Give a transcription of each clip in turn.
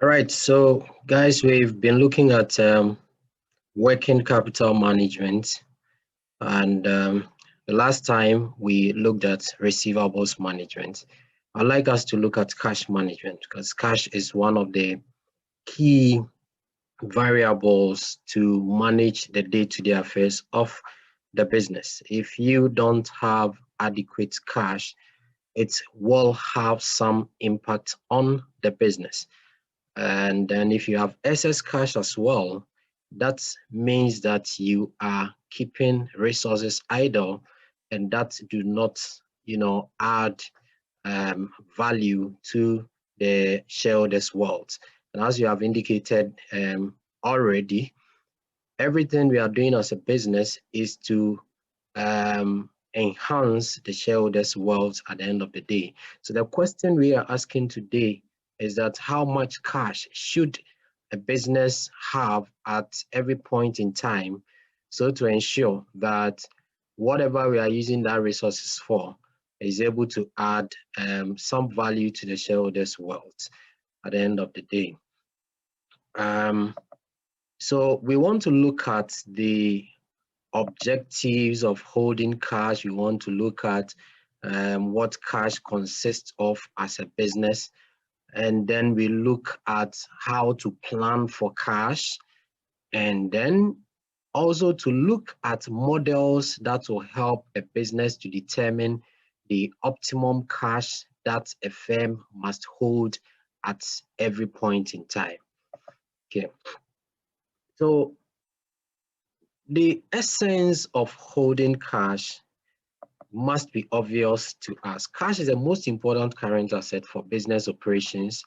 All right, so guys, we've been looking at working capital management, and the last time we looked at receivables management. I'd like us to look at cash management because cash is one of the key variables to manage the day-to-day affairs of the business. If you don't have adequate cash, it will have some impact on the business. And then if you have excess cash as well, that means that you are keeping resources idle and that do not, add value to the shareholders' wealth. And as you have indicated already, everything we are doing as a business is to enhance the shareholders' wealth at the end of the day. So the question we are asking today is that how much cash should a business have at every point in time so to ensure that whatever we are using that resources for is able to add some value to the shareholders' wealth at the end of the day. Um, so we want to look at the objectives of holding cash. We want to look at what cash consists of as a business. And then we look at how to plan for cash. And then also to look at models that will help a business to determine the optimum cash that a firm must hold at every point in time. Okay, so the essence of holding cash must be obvious to us. Cash is the most important current asset for business operations.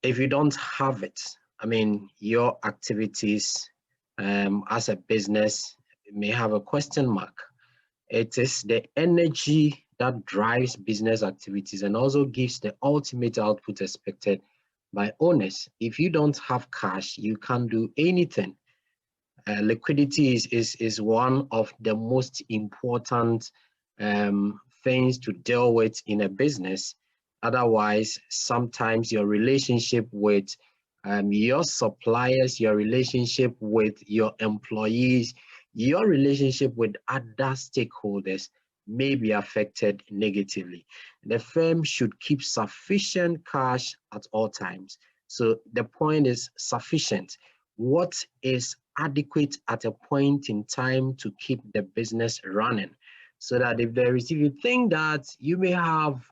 If you don't have it, I mean, your activities as a business may have a question mark. It is the energy that drives business activities and also gives the ultimate output expected by owners. If you don't have cash, you can't do anything. Liquidity is one of the most important things to deal with in a business. Otherwise, sometimes your relationship with your suppliers, your relationship with your employees, your relationship with other stakeholders may be affected negatively. The firm should keep sufficient cash at all times. So the point is sufficient. What is adequate at a point in time to keep the business running? So that if you think that you may have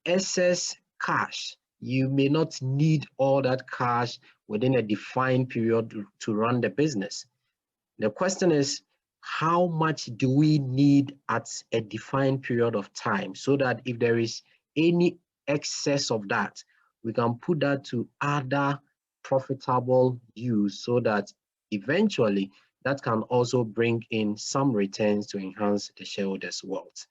excess cash, you may not need all that cash within a defined period to run the business. The question is, how much do we need at a defined period of time so that if there is any excess of that, we can put that to other profitable use so that eventually that can also bring in some returns to enhance the shareholders' wealth.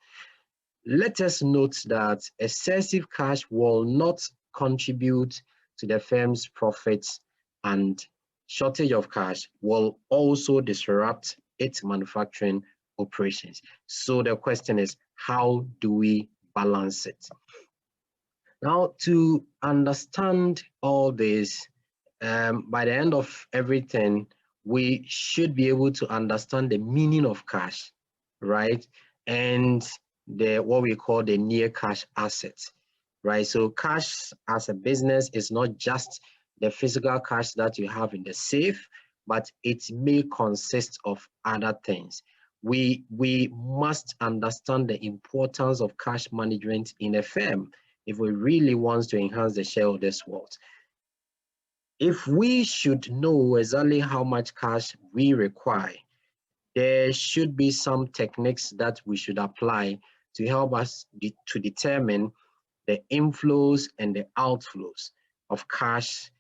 Let us note that excessive cash will not contribute to the firm's profits, and shortage of cash will also disrupt its manufacturing operations. So the question is, how do we balance it? Now, to understand all this, by the end of everything, we should be able to understand the meaning of cash, right? And the what we call the near cash assets, right? So cash as a business is not just the physical cash that you have in the safe, but it may consist of other things. We must understand the importance of cash management in a firm if we really want to enhance the shareholders' wealth. If we should know exactly how much cash we require, there should be some techniques that we should apply to help us to determine the inflows and the outflows of cash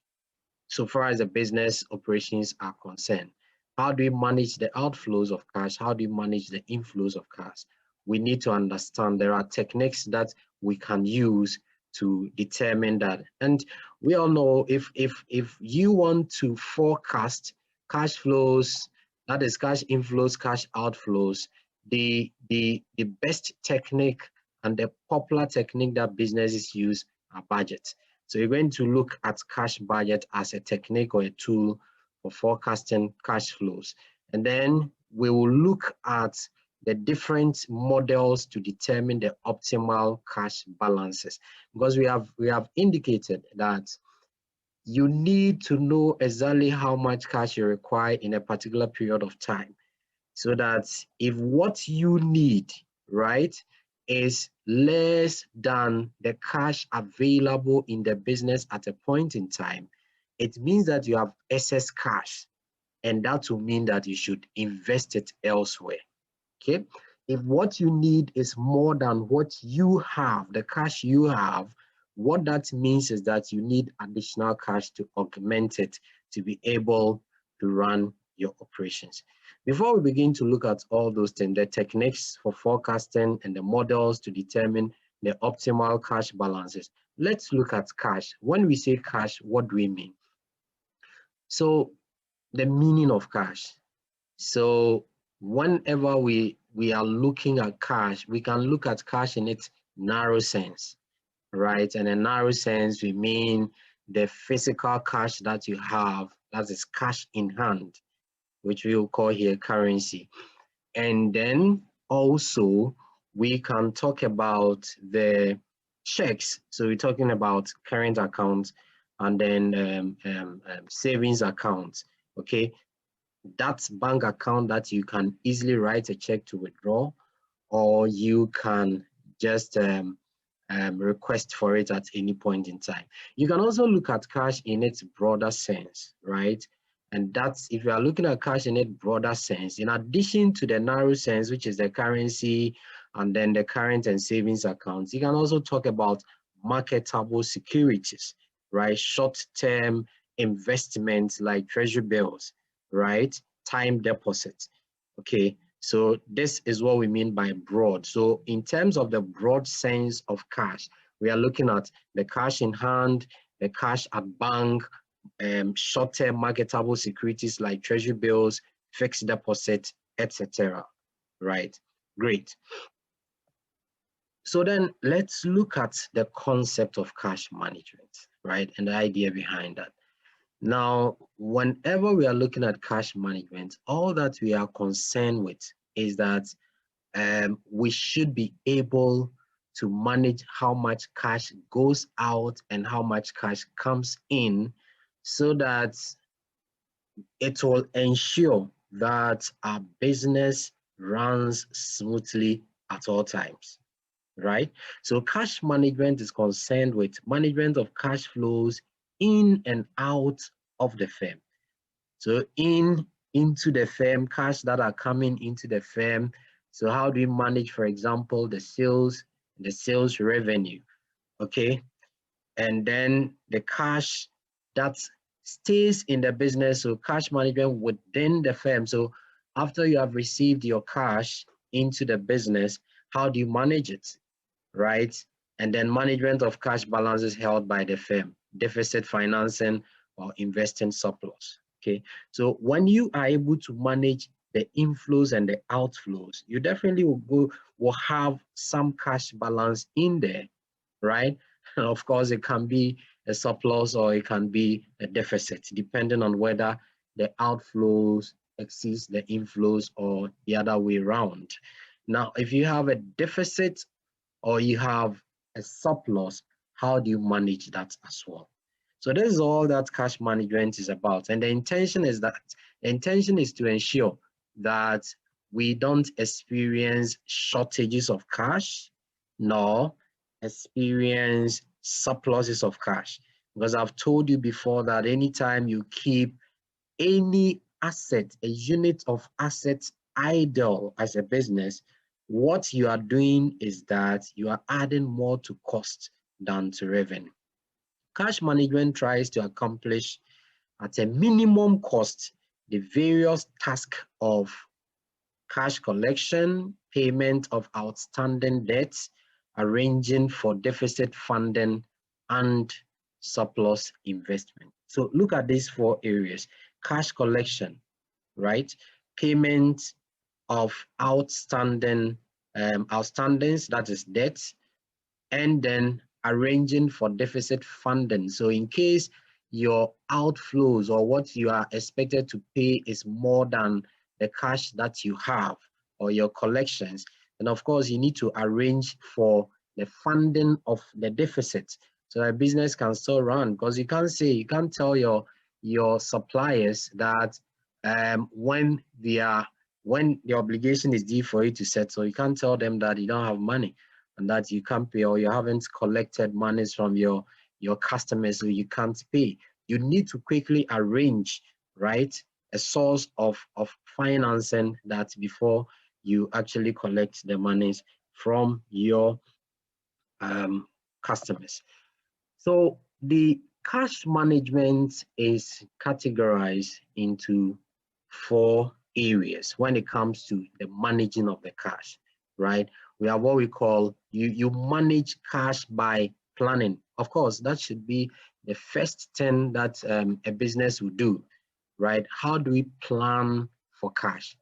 so far as the business operations are concerned. How do we manage the outflows of cash? How do we manage the inflows of cash? We need to understand there are techniques that we can use to determine that. And we all know if you want to forecast cash flows, that is cash inflows, cash outflows, the best technique and the popular technique that businesses use are budgets. So you're going to look at cash budget as a technique or a tool for forecasting cash flows. And then we will look at the different models to determine the optimal cash balances, because we have indicated that you need to know exactly how much cash you require in a particular period of time, so that if what you need, right, is less than the cash available in the business at a point in time, it means that you have excess cash, and that will mean that you should invest it elsewhere. Okay, if what you need is more than what you have, the cash you have, what that means is that you need additional cash to augment it to be able to run your operations. Before we begin to look at all those things, the techniques for forecasting and the models to determine the optimal cash balances, let's look at cash. When we say cash, what do we mean? So the meaning of cash. So whenever we are looking at cash, we can look at cash in its narrow sense, right? And in narrow sense, we mean the physical cash that you have, that is cash in hand, which we will call here currency. And then also we can talk about the checks. So we're talking about current accounts and then savings accounts, okay? That's bank account that you can easily write a check to withdraw, or you can just request for it at any point in time. You can also look at cash in its broader sense, right? And that's, if you are looking at cash in its broader sense, in addition to the narrow sense, which is the currency and then the current and savings accounts, you can also talk about marketable securities, right? Short-term investments like treasury bills, right? Time deposits, okay? So this is what we mean by broad. So in terms of the broad sense of cash, we are looking at the cash in hand, the cash at bank, short-term marketable securities like treasury bills, fixed deposit, etc. Right? Great. So then let's look at the concept of cash management, right? And the idea behind that. Now, whenever we are looking at cash management, all that we are concerned with is that we should be able to manage how much cash goes out and how much cash comes in, so that it will ensure that our business runs smoothly at all times, right? So cash management is concerned with management of cash flows in and out of the firm. So into the firm, cash that are coming into the firm. So how do we manage, for example, the sales revenue, okay? And then the cash that stays in the business, so cash management within the firm. So after you have received your cash into the business, how do you manage it, right? And then management of cash balances held by the firm, deficit financing or investing surplus. Okay, so when you are able to manage the inflows and the outflows, you definitely will have some cash balance in there, right? And of course, it can be a surplus or it can be a deficit, depending on whether the outflows exceeds the inflows or the other way around. Now, if you have a deficit or you have a surplus, how do you manage that as well? So this is all that cash management is about. And the intention is to ensure that we don't experience shortages of cash, nor experience surpluses of cash. Because I've told you before that anytime you keep any asset, a unit of assets idle as a business, what you are doing is that you are adding more to cost than to revenue. Cash management tries to accomplish at a minimum cost the various tasks of cash collection, payment of outstanding debts, arranging for deficit funding, and surplus investment. So look at these four areas: cash collection, right? Payment of outstandings, that is debts, and then arranging for deficit funding. So in case your outflows or what you are expected to pay is more than the cash that you have or your collections, then of course you need to arrange for the funding of the deficit so that business can still run. Because you can't tell your suppliers that when the obligation is due for you to settle, you can't tell them that you don't have money and that you can't pay, or you haven't collected monies from your customers, so you can't pay. You need to quickly arrange, right, a source of financing that before you actually collect the monies from your customers. So the cash management is categorized into 4 areas when it comes to the managing of the cash, right? We have what we call, you manage cash by planning. Of course, that should be the first thing that a business will do, right? How do we plan for cash?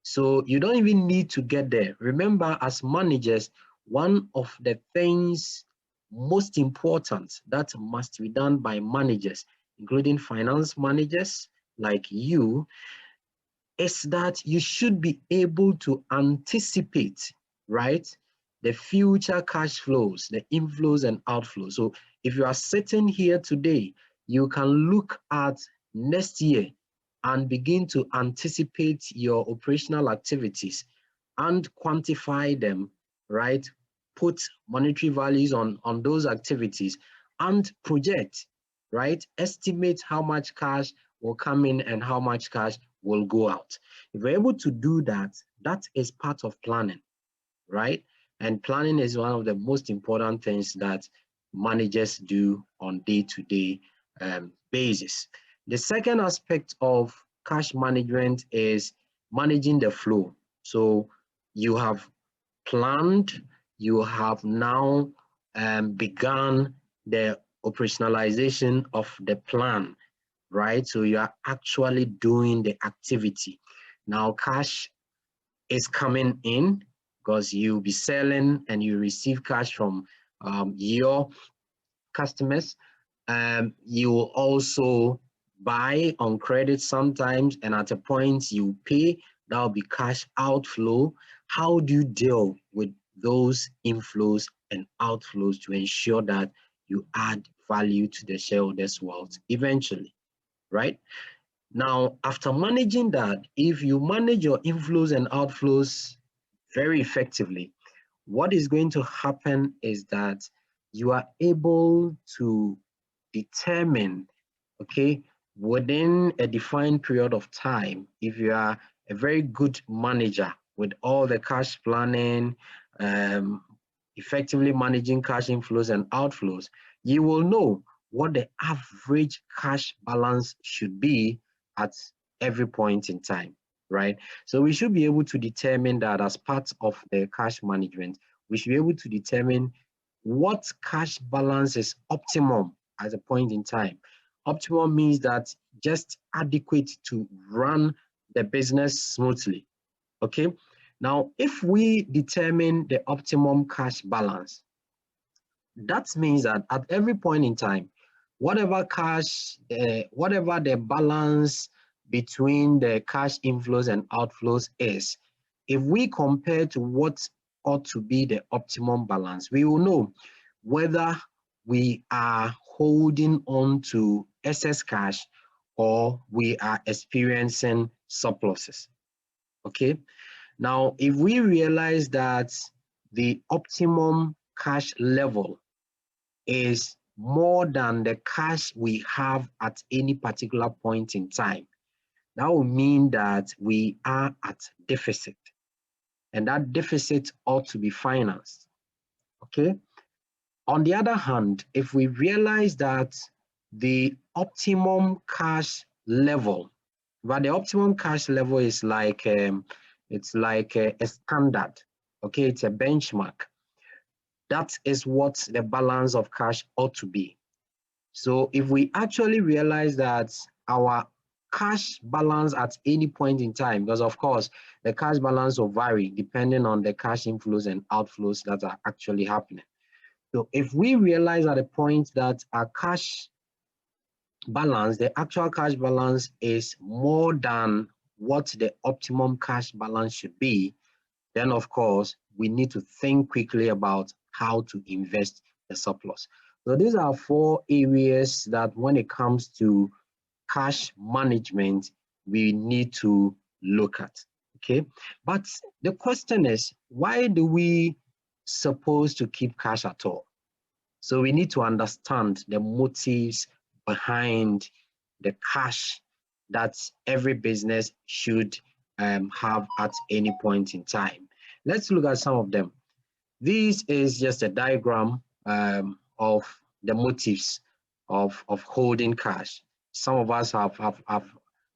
So you don't even need to get there. Remember, as managers, one of the things most important that must be done by managers, including finance managers like you, is that you should be able to anticipate, right, the future cash flows, the inflows and outflows. So if you are sitting here today, you can look at next year and begin to anticipate your operational activities and quantify them, right? Put monetary values on those activities and project, right? Estimate how much cash will come in and how much cash will go out. If we're able to do that, that is part of planning, right? And planning is one of the most important things that managers do on day-to-day basis. The second aspect of cash management is managing the flow. So you have planned, you have now begun the operationalization of the plan, right? So you are actually doing the activity. Now cash is coming in because you'll be selling and you receive cash from your customers. You will also buy on credit sometimes, and at a point you pay, that will be cash outflow. How do you deal with those inflows and outflows to ensure that you add value to the shareholders' wealth eventually, right? Now, after managing that, if you manage your inflows and outflows very effectively, what is going to happen is that you are able to determine, okay, within a defined period of time, if you are a very good manager with all the cash planning, effectively managing cash inflows and outflows, you will know what the average cash balance should be at every point in time, right? So we should be able to determine that as part of the cash management. We should be able to determine what cash balance is optimum at a point in time. Optimum means that just adequate to run the business smoothly, okay? Now, if we determine the optimum cash balance, that means that at every point in time, whatever the balance between the cash inflows and outflows is, if we compare to what ought to be the optimum balance, we will know whether we are holding on to excess cash or we are experiencing surpluses. Okay. Now, if we realize that the optimum cash level is more than the cash we have at any particular point in time, that will mean that we are at deficit, and that deficit ought to be financed. Okay. On the other hand, if we realize that the optimum cash level, but the optimum cash level is like it's like a standard, okay, it's a benchmark. That is what the balance of cash ought to be. So if we actually realize that our cash balance at any point in time, because of course the cash balance will vary depending on the cash inflows and outflows that are actually happening. So if we realize at a point that our cash balance, the actual cash balance is more than what the optimum cash balance should be, then of course we need to think quickly about how to invest the surplus. So these are 4 areas that when it comes to cash management, we need to look at. Okay, but the question is, why do we suppose to keep cash at all? So we need to understand the motives behind the cash that every business should have at any point in time. Let's look at some of them. This is just a diagram of the motives of holding cash. Some of us have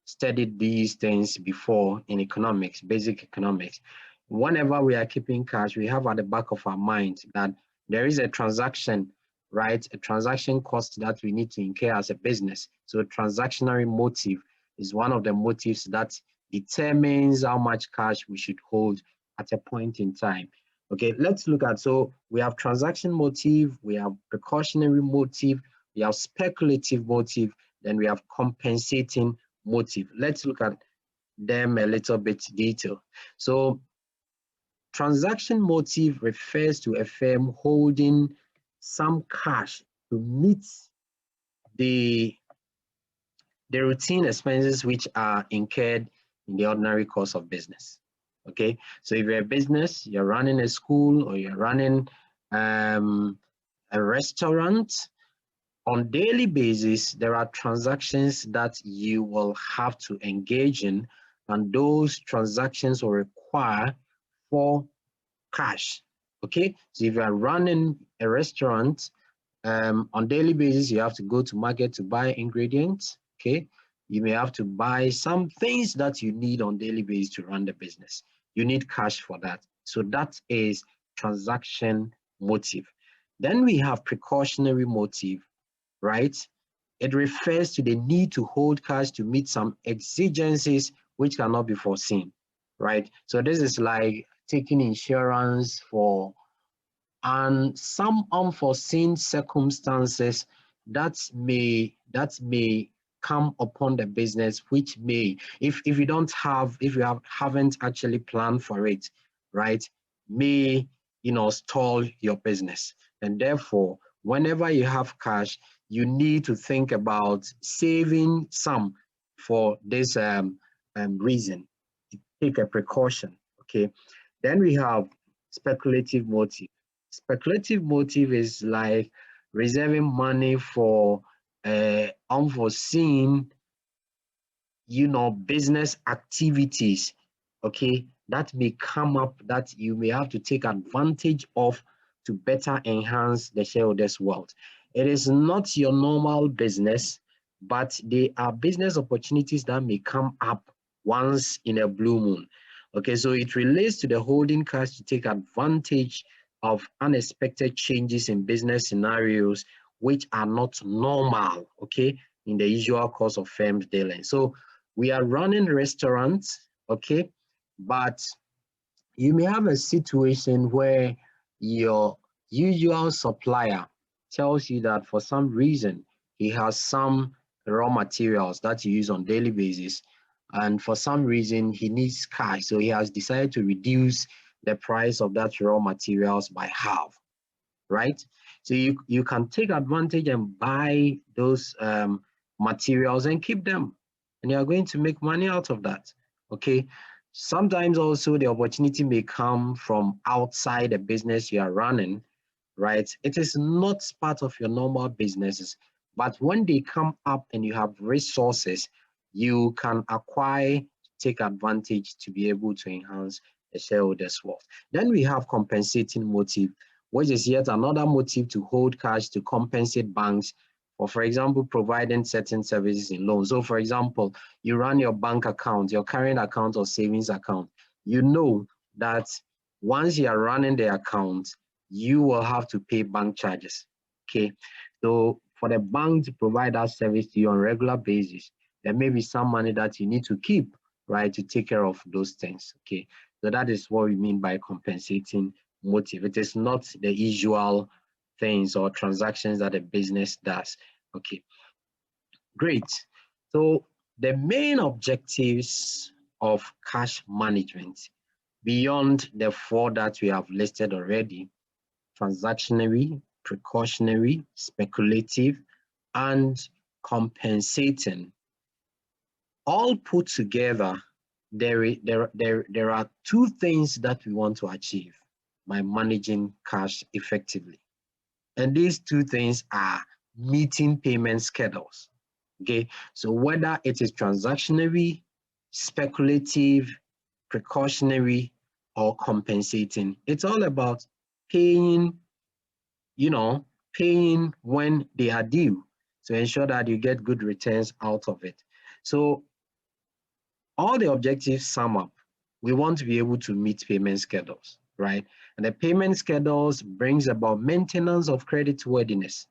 studied these things before in economics, basic economics. Whenever we are keeping cash, we have at the back of our mind that there is a transaction, right? A transaction cost that we need to incur as a business. So transactionary motive is one of the motives that determines how much cash we should hold at a point in time. Okay, let's look at, so we have transaction motive, we have precautionary motive, we have speculative motive, then we have compensating motive. Let's look at them a little bit detail. So transaction motive refers to a firm holding some cash to meet the routine expenses which are incurred in the ordinary course of business. Okay, so if you're a business, you're running a school or you're running a restaurant, on daily basis, there are transactions that you will have to engage in, and those transactions will require for cash. Okay, so if you are running a restaurant, on daily basis, you have to go to market to buy ingredients. Okay, you may have to buy some things that you need on daily basis to run the business. You need cash for that. So that is transaction motive. Then we have precautionary motive, right? It refers to the need to hold cash to meet some exigencies which cannot be foreseen, right? So this is like taking insurance for and some unforeseen circumstances that may come upon the business, which may, if you don't have, if you haven't actually planned for it, right, may stall your business. And therefore, whenever you have cash, you need to think about saving some for this reason. Take a precaution. Okay. Then we have speculative motive. Speculative motive is like reserving money for unforeseen, business activities, okay, that may come up that you may have to take advantage of to better enhance the shareholders' wealth. It is not your normal business, but they are business opportunities that may come up once in a blue moon. Okay, so it relates to the holding cash to take advantage of unexpected changes in business scenarios which are not normal, okay, in the usual course of firms dealing. So we are running restaurants, okay, but you may have a situation where your usual supplier tells you that for some reason he has some raw materials that you use on daily basis, and for some reason he needs cash, so he has decided to reduce the price of that raw materials by half, right? So you can take advantage and buy those materials and keep them, and you are going to make money out of that. Okay, sometimes also the opportunity may come from outside the business you are running, right? It is not part of your normal businesses, but when they come up and you have resources, you can acquire, take advantage to be able to enhance the shareholders' wealth. Then we have compensating motive, which is yet another motive to hold cash to compensate banks for example, providing certain services in loans. So for example, you run your bank account, your current account or savings account. You know that once you are running the account, you will have to pay bank charges. Okay, so for the bank to provide that service to you on a regular basis, there may be some money that you need to keep, right, to take care of those things. Okay, so that is what we mean by compensating motive. It is not the usual things or transactions that a business does. Okay, great. So the main objectives of cash management, beyond the four that we have listed already: transactionary, precautionary, speculative, and compensating, all put together, there are two things that we want to achieve by managing cash effectively. And these two things are meeting payment schedules. Okay, so whether it is transactionary, speculative, precautionary, or compensating, it's all about paying, paying when they are due to ensure that you get good returns out of it. So all the objectives sum up. We want to be able to meet payment schedules, right? And the payment schedules brings about maintenance of credit worthiness.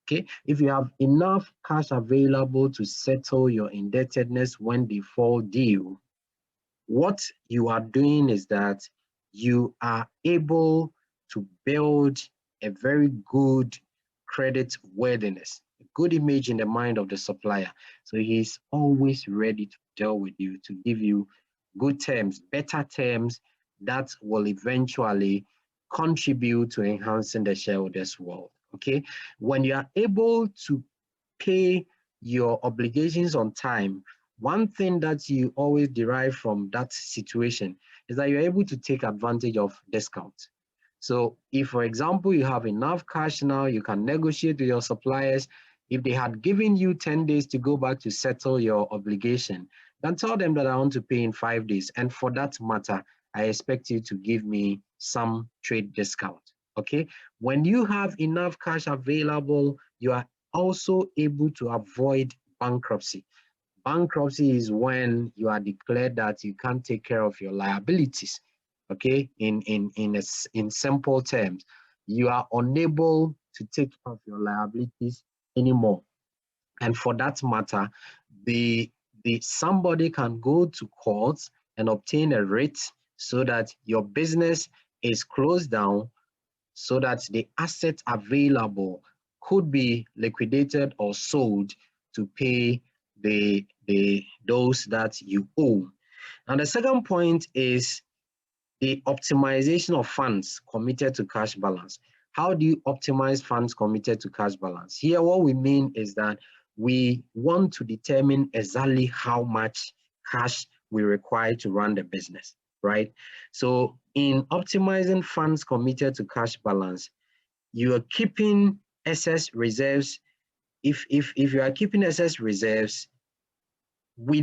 Okay, if you have enough cash available to settle your indebtedness when they fall due, what you are doing is that you are able to build a very good credit worthiness, a good image in the mind of the supplier. So he's always ready to deal with you, to give you good terms, better terms that will eventually contribute to enhancing the shareholders' wealth. Okay, when you are able to pay your obligations on time, one thing that you always derive from that situation is that you're able to take advantage of discount. So if, for example, you have enough cash now, you can negotiate with your suppliers. If they had given you 10 days to go back to settle your obligation, then tell them that I want to pay in 5 days. And for that matter, I expect you to give me some trade discount. Okay. When you have enough cash available, you are also able to avoid bankruptcy. Bankruptcy is when you are declared that you can't take care of your liabilities. Okay, in simple terms, you are unable to take care of your liabilities anymore. And for that matter, the somebody can go to court and obtain a writ so that your business is closed down, so that the assets available could be liquidated or sold to pay those that you owe. And the second point is the optimization of funds committed to cash balance. How do you optimize funds committed to cash balance? Here, what we mean is that we want to determine exactly how much cash we require to run the business, right? So in optimizing funds committed to cash balance, you are keeping excess reserves. If you are keeping excess reserves, we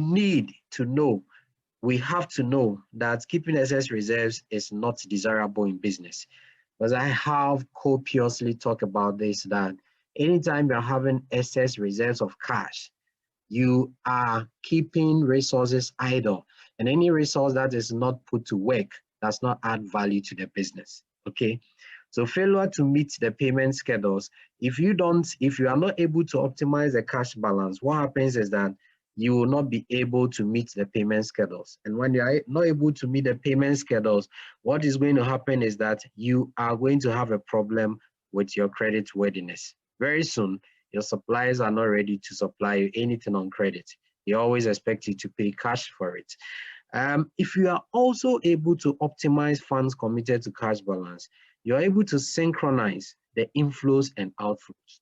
have to know that keeping excess reserves is not desirable in business. Because I have copiously talked about this, that anytime you're having excess reserves of cash, you are keeping resources idle, and any resource that is not put to work does not add value to the business. Okay, so failure to meet the payment schedules, if you are not able to optimize the cash balance, what happens is that you will not be able to meet the payment schedules. And when you are not able to meet the payment schedules, what is going to happen is that you are going to have a problem with your credit worthiness. Very soon, your suppliers are not ready to supply you anything on credit. They always expect you to pay cash for it. If you are also able to optimize funds committed to cash balance, you're able to synchronize the inflows and outflows,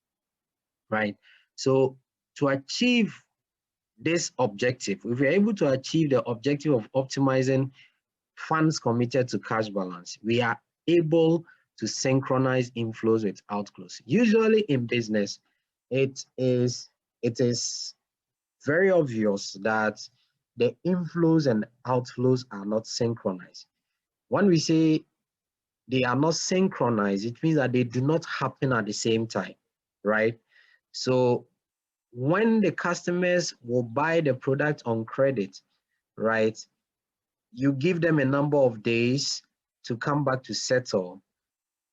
right? So to achieve this objective, if we're able to achieve the objective of optimizing funds committed to cash balance, we are able to synchronize inflows with outflows. Usually in business, it is very obvious that the inflows and outflows are not synchronized. When we say they are not synchronized, it means that they do not happen at the same time, right? So when the customers will buy the product on credit, right, you give them a number of days to come back to settle.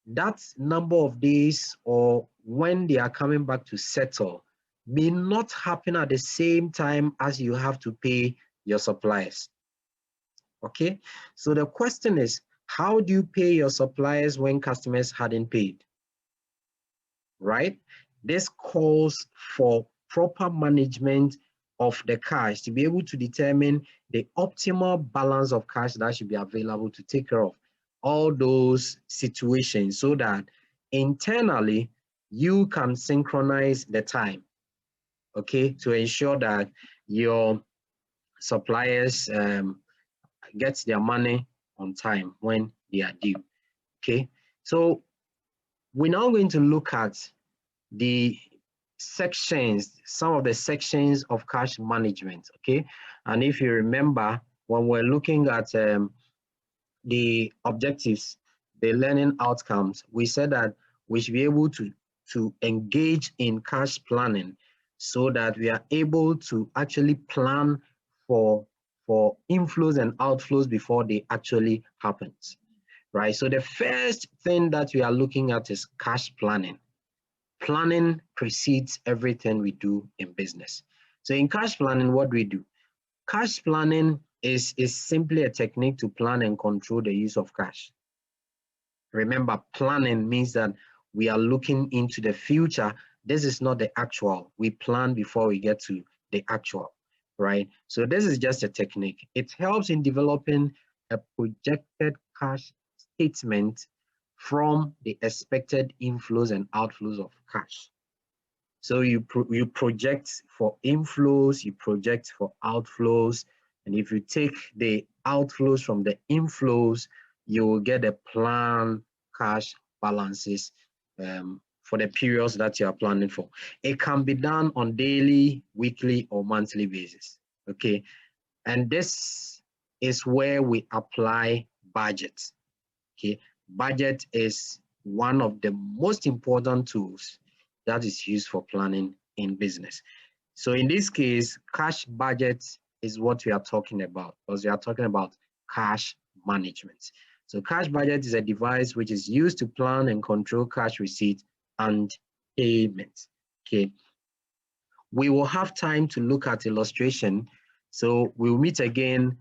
That number of days, or when they are coming back to settle, may not happen at the same time as you have to pay your suppliers. Okay, so the question is, how do you pay your suppliers when customers hadn't paid? right? This calls for proper management of the cash to be able to determine the optimal balance of cash that should be available to take care of all those situations so that internally you can synchronize the time, okay, to ensure that your suppliers get their money on time when they are due, okay? So we're now going to look at the sections, some of the sections of cash management, okay? And if you remember, when we're looking at the objectives, the learning outcomes, we said that we should be able to engage in cash planning so that we are able to actually plan for inflows and outflows before they actually happen, right? So the first thing that we are looking at is cash planning. Planning precedes everything we do in business. So in cash planning, what do we do? Cash planning is simply a technique to plan and control the use of cash. Remember, planning means that we are looking into the future. This is not the actual. We plan before we get to the actual, right? So this is just a technique. It helps in developing a projected cash statement from the expected inflows and outflows of cash. So you project for inflows, you project for outflows, and if you take the outflows from the inflows, you will get a plan cash balances for the periods that you are planning for. It can be done on daily, weekly, or monthly basis. Okay, and this is where we apply budget. Okay, budget is one of the most important tools that is used for planning in business. So in this case, cash budget is what we are talking about, because we are talking about cash management. So cash budget is a device which is used to plan and control cash receipt and payment. Okay. We will have time to look at illustration. So we'll meet again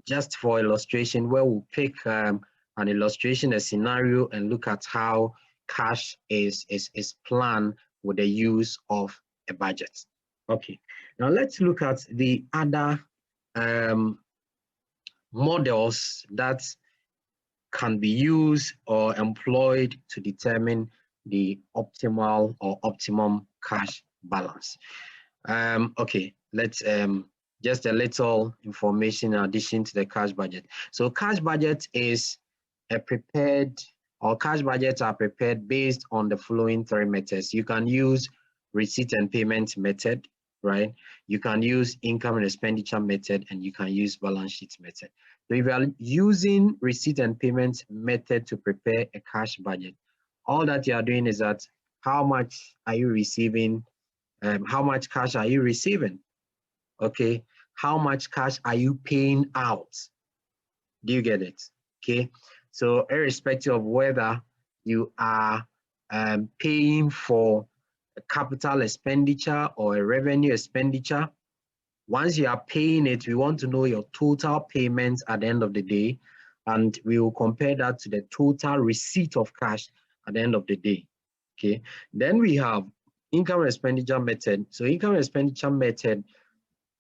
just for illustration where we'll pick an illustration, a scenario, and look at how cash is planned with the use of a budget. Okay, now let's look at the other models that can be used or employed to determine the optimal or optimum cash balance. Okay, let's just a little information in addition to the cash budget. So cash budget is a prepared, or cash budgets are prepared based on the following three methods. You can use receipt and payment method, right? You can use income and expenditure method, and you can use balance sheet method. So if you are using receipt and payment method to prepare a cash budget, all that you are doing is that how much are you receiving? How much cash are you receiving? Okay, how much cash are you paying out? Do you get it? Okay, so irrespective of whether you are paying for a capital expenditure or a revenue expenditure, once you are paying it, we want to know your total payments at the end of the day, and we will compare that to the total receipt of cash at the end of the day. Okay, then we have income and expenditure method. So income and expenditure method,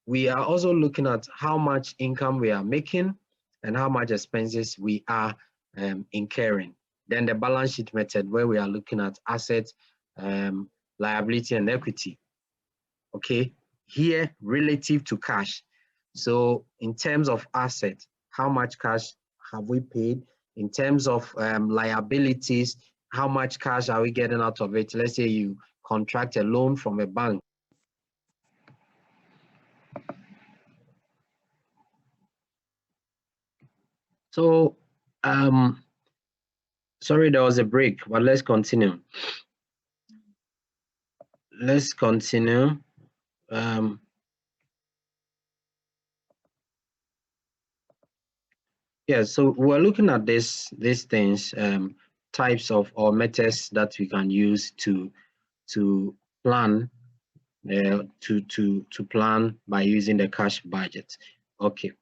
we are also looking at how much income we are making and how much expenses we are incurring. Then the balance sheet method, where we are looking at assets, liability, and equity. Okay, here relative to cash. So in terms of asset, how much cash have we paid? In terms of liabilities, how much cash are we getting out of it? Let's say you contract a loan from a bank. So, sorry, there was a break, but let's continue. Let's continue. Yeah, so we're looking at these things, types of or methods that we can use to plan, to plan by using the cash budget. Okay,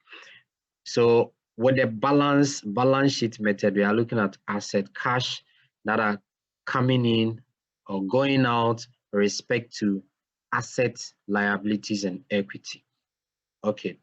so with the balance sheet method, we are looking at asset cash that are coming in or going out with respect to assets, liabilities, and equity. Okay,